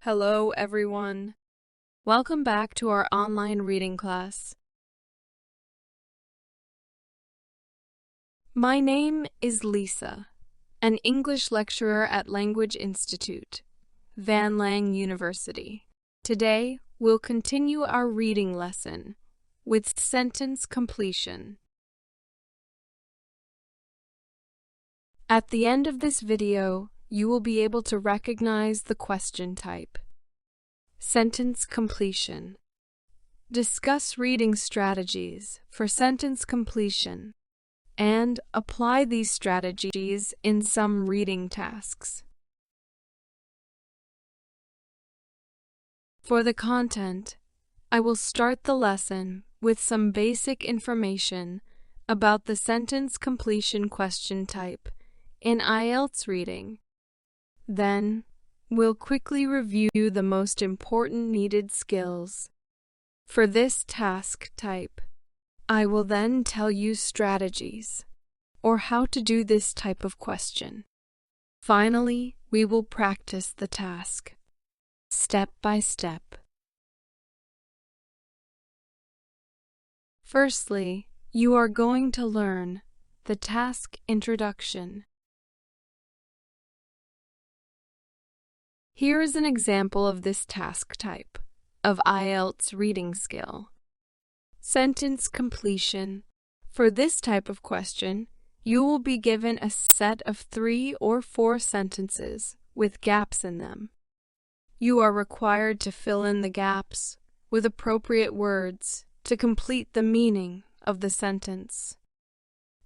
Hello, everyone. Welcome back to our online reading class. My name is Lisa, an English lecturer at Language Institute, Van Lang University. Today, we'll continue our reading lesson with sentence completion. At the end of this video, you will be able to recognize the question type. Sentence completion. Discuss reading strategies for sentence completion and apply these strategies in some reading tasks. For the content, I will start the lesson with some basic information about the sentence completion question type in IELTS reading. Then, we'll quickly review the most important needed skills for this task type. I will then tell you strategies or how to do this type of question. Finally, we will practice the task, step by step. Firstly, you are going to learn the task introduction. Here is an example of this task type of IELTS reading skill. Sentence completion. For this type of question, you will be given a set of 3 or 4 sentences with gaps in them. You are required to fill in the gaps with appropriate words to complete the meaning of the sentence.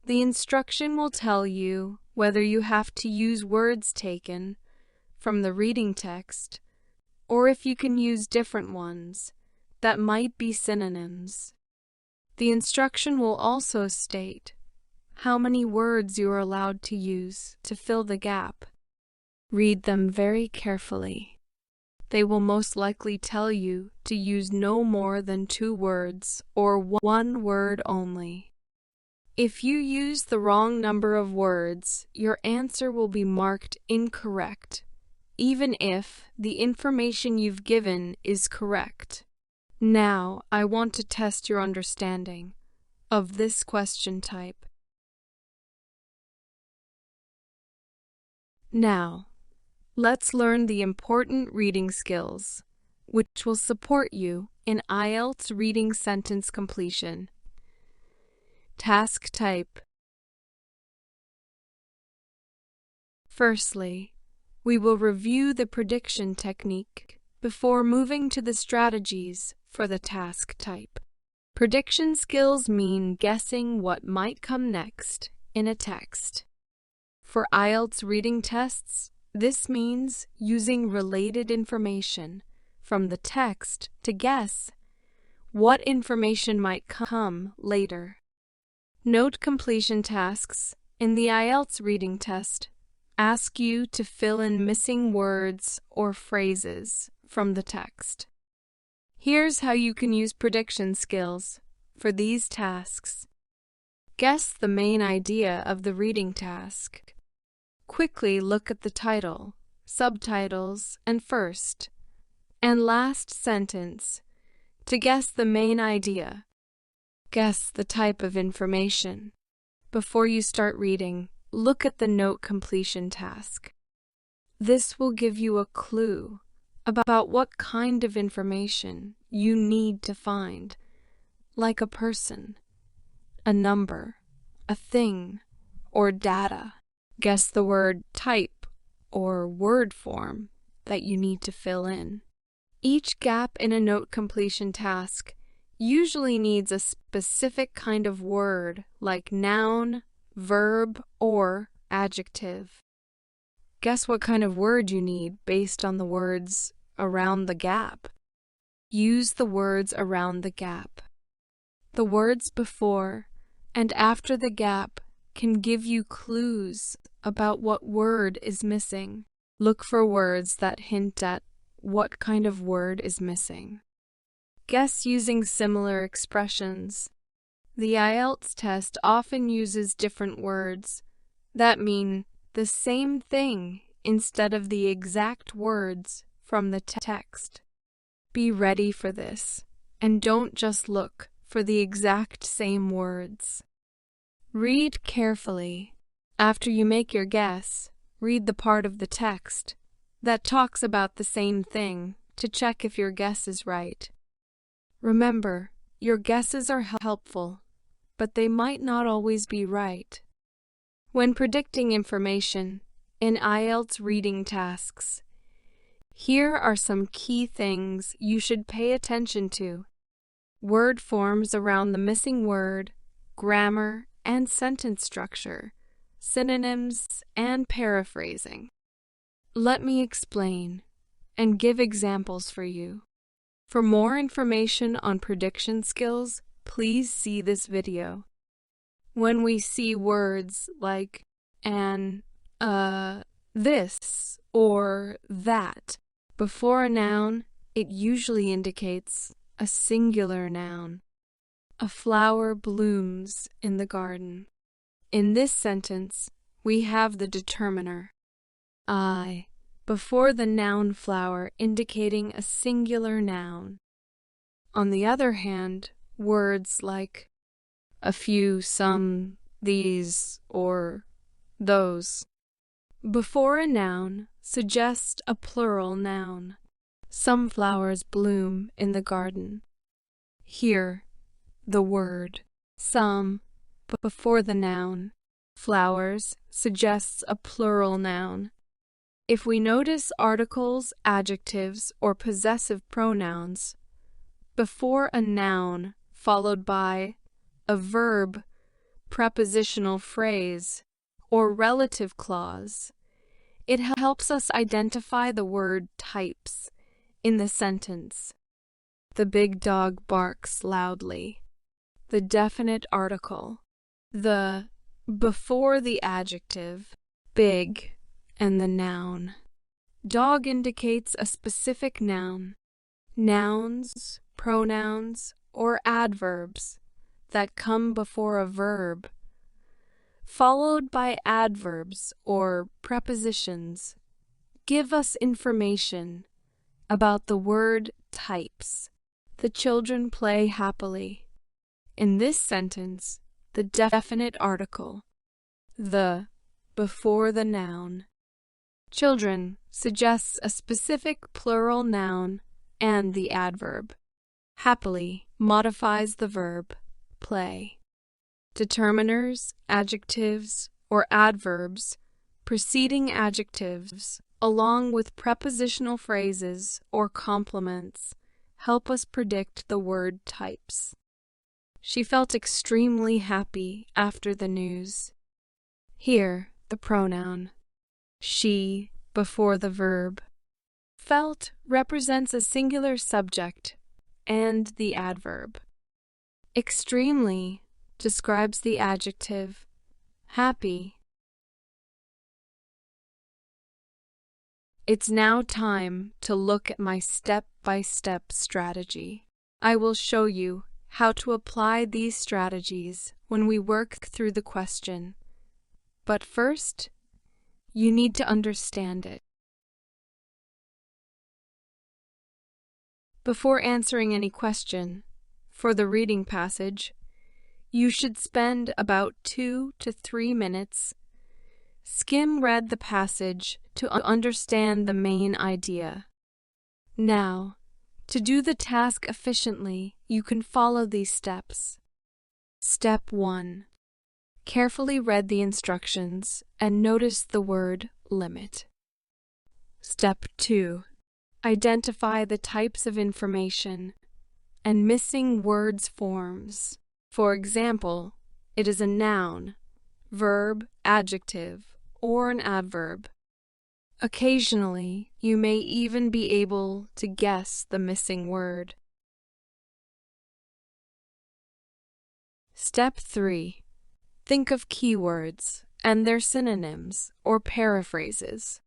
The instruction will tell you whether you have to use words taken from the reading text, or if you can use different ones that might be synonyms. The instruction will also state how many words you are allowed to use to fill the gap. Read them very carefully. They will most likely tell you to use no more than 2 words or 1 word only. If you use the wrong number of words, your answer will be marked incorrect, even if the information you've given is correct. Now, I want to test your understanding of this question type. Now, let's learn the important reading skills, which will support you in IELTS reading sentence completion. Task type. Firstly, we will review the prediction technique before moving to the strategies for the task type. Prediction skills mean guessing what might come next in a text. For IELTS reading tests, this means using related information from the text to guess what information might come later. Note completion tasks in the IELTS reading test ask you to fill in missing words or phrases from the text. Here's how you can use prediction skills for these tasks. Guess the main idea of the reading task. Quickly look at the title, subtitles, and first and last sentence to guess the main idea. Guess the type of information. Before you start reading, look at the note completion task. This will give you a clue about what kind of information you need to find, like a person, a number, a thing, or data. Guess the word type or word form that you need to fill in. Each gap in a note completion task usually needs a specific kind of word like noun, verb, or adjective. Guess what kind of word you need based on the words around the gap. Use the words around the gap. The words before and after the gap can give you clues about what word is missing. Look for words that hint at what kind of word is missing. Guess using similar expressions. The IELTS test often uses different words, that mean the same thing instead of the exact words from the text. Be ready for this, and don't just look for the exact same words. Read carefully. After you make your guess, read the part of the text that talks about the same thing to check if your guess is right. Remember, your guesses are helpful, but they might not always be right. When predicting information in IELTS reading tasks, here are some key things you should pay attention to. Word forms around the missing word, grammar and sentence structure, synonyms and paraphrasing. Let me explain and give examples for you. For more information on prediction skills, please see this video. When we see words like an, this, or that before a noun, it usually indicates a singular noun. A flower blooms in the garden. In this sentence, we have the determiner, I, before the noun flower, indicating a singular noun. On the other hand, words like a few, some, these, or those before a noun suggest a plural noun. Some flowers bloom in the garden. Here, the word some before the noun flowers suggests a plural noun. If we notice articles, adjectives, or possessive pronouns before a noun followed by a verb, prepositional phrase, or relative clause, it helps us identify the word types in the sentence. The big dog barks loudly. The definite article, the before the adjective, big, and the noun. Dog indicates a specific noun. Nouns, pronouns, or adverbs that come before a verb, followed by adverbs or prepositions, give us information about the word types. The children play happily. In this sentence, the definite article, the before the noun, children suggests a specific plural noun and the adverb. Happily modifies the verb, play. Determiners, adjectives, or adverbs, preceding adjectives, along with prepositional phrases or complements, help us predict the word types. She felt extremely happy after the news. Here, the pronoun, she, before the verb. Felt represents a singular subject and the adverb. Extremely describes the adjective, happy. It's now time to look at my step-by-step strategy. I will show you how to apply these strategies when we work through the question. But first, you need to understand it. Before answering any question, for the reading passage, you should spend about 2 to 3 minutes. Read the passage to understand the main idea. Now, to do the task efficiently, you can follow these steps. Step 1. Carefully read the instructions and notice the word limit. Step 2. Identify the types of information and missing words forms. For example, it is a noun, verb, adjective, or an adverb. Occasionally, you may even be able to guess the missing word. Step 3. Think of keywords and their synonyms or paraphrases.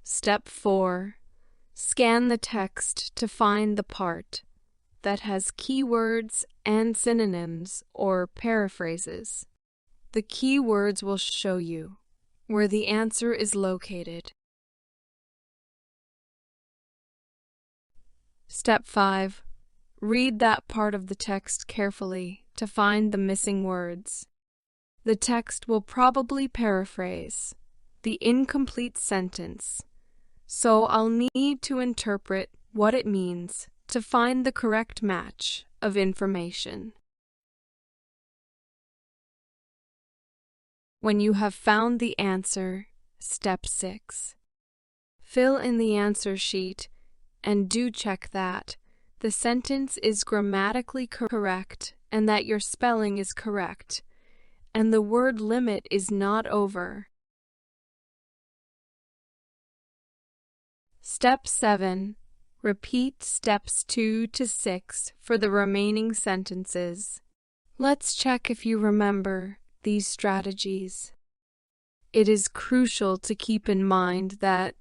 Step 4. Scan the text to find the part that has keywords and synonyms or paraphrases. The keywords will show you where the answer is located. Step 5. Read that part of the text carefully to find the missing words. The text will probably paraphrase the incomplete sentence, so I'll need to interpret what it means to find the correct match of information. When you have found the answer, step 6. Fill in the answer sheet and do check that the sentence is grammatically correct and that your spelling is correct and the word limit is not over. Step 7. Repeat steps 2 to 6 for the remaining sentences. Let's check if you remember these strategies. It is crucial to keep in mind that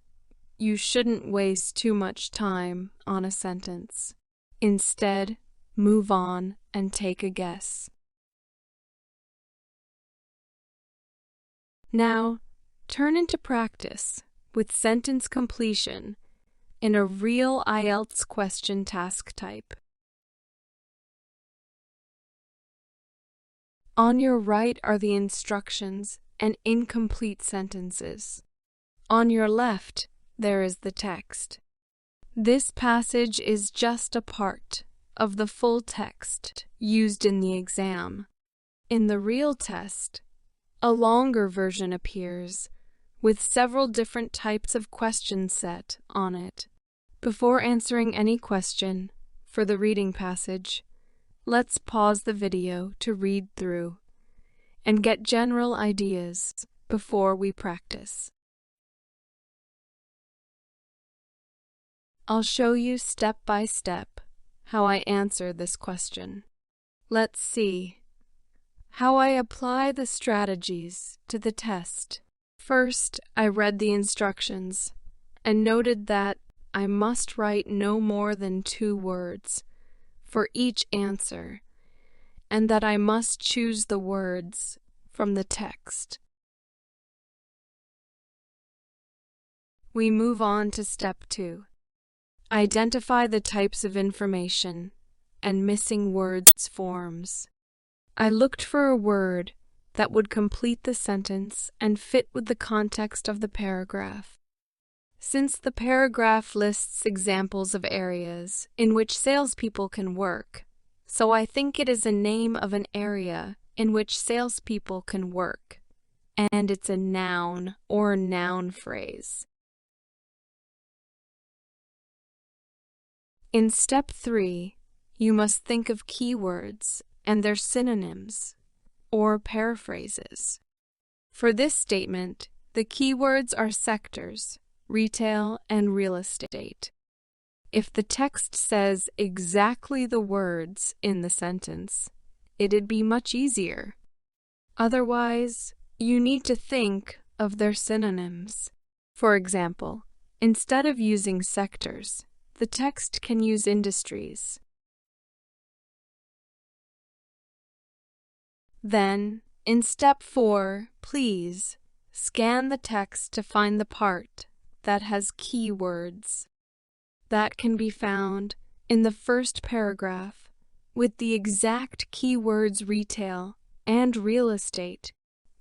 you shouldn't waste too much time on a sentence. Instead, move on and take a guess. Now, turn into practice with sentence completion in a real IELTS question task type. On your right are the instructions and incomplete sentences. On your left, there is the text. This passage is just a part of the full text used in the exam. In the real test, a longer version appears with several different types of questions set on it. Before answering any question for the reading passage, let's pause the video to read through and get general ideas before we practice. I'll show you step by step how I answer this question. Let's see how I apply the strategies to the test. First, I read the instructions and noted that I must write no more than 2 words for each answer, and that I must choose the words from the text. We move on to step 2. Identify the types of information and missing words forms. I looked for a word that would complete the sentence and fit with the context of the paragraph. Since the paragraph lists examples of areas in which salespeople can work, so I think it is a name of an area in which salespeople can work, and it's a noun or noun phrase. In step 3, you must think of keywords and their synonyms or paraphrases. For this statement, the keywords are sectors, retail, and real estate. If the text says exactly the words in the sentence, it'd be much easier. Otherwise, you need to think of their synonyms. For example, instead of using sectors, the text can use industries. Then, in step 4, please scan the text to find the part that has keywords. That can be found in the first paragraph with the exact keywords retail and real estate.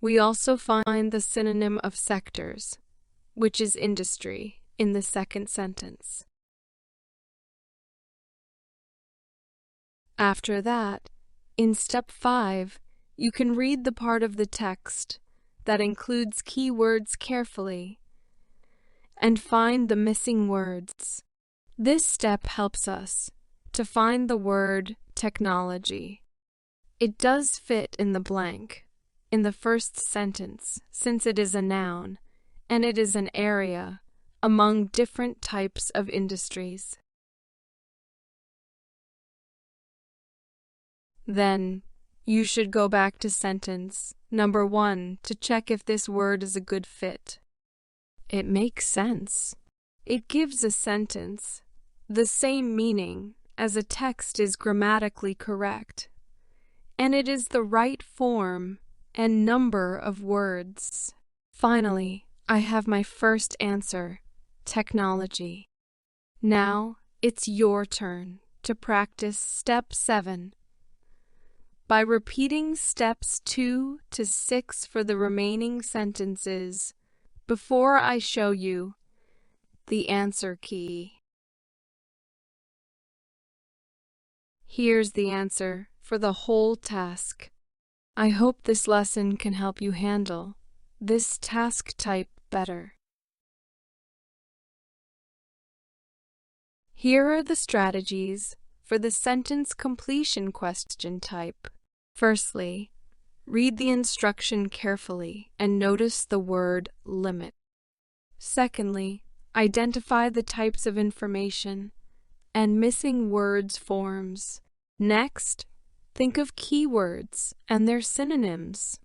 We also find the synonym of sectors, which is industry, in the second sentence. After that, in step 5, you can read the part of the text that includes keywords carefully and find the missing words. This step helps us to find the word technology. It does fit in the blank in the first sentence since it is a noun and it is an area among different types of industries. Then, you should go back to sentence number 1 to check if this word is a good fit. It makes sense. It gives a sentence the same meaning as a text is grammatically correct, and it is the right form and number of words. Finally, I have my first answer: technology. Now it's your turn to practice step 7. By repeating steps 2 to 6 for the remaining sentences before I show you the answer key. Here's the answer for the whole task. I hope this lesson can help you handle this task type better. Here are the strategies for the sentence completion question type. Firstly, read the instruction carefully and notice the word limit. Secondly, identify the types of information and missing words forms. Next, think of keywords and their synonyms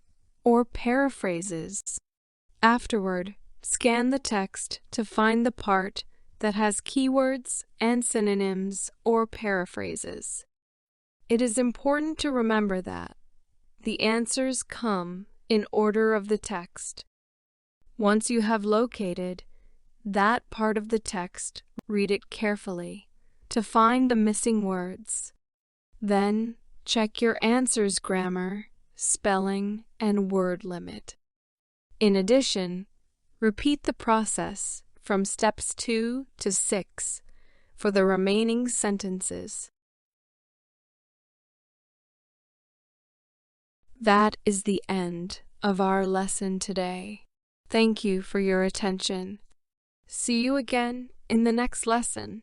or paraphrases. Afterward, scan the text to find the part that has keywords and synonyms or paraphrases. It is important to remember that the answers come in order of the text. Once you have located that part of the text, read it carefully to find the missing words. Then, check your answer's grammar, spelling, and word limit. In addition, repeat the process from steps 2 to 6 for the remaining sentences. That is the end of our lesson today. Thank you for your attention. See you again in the next lesson.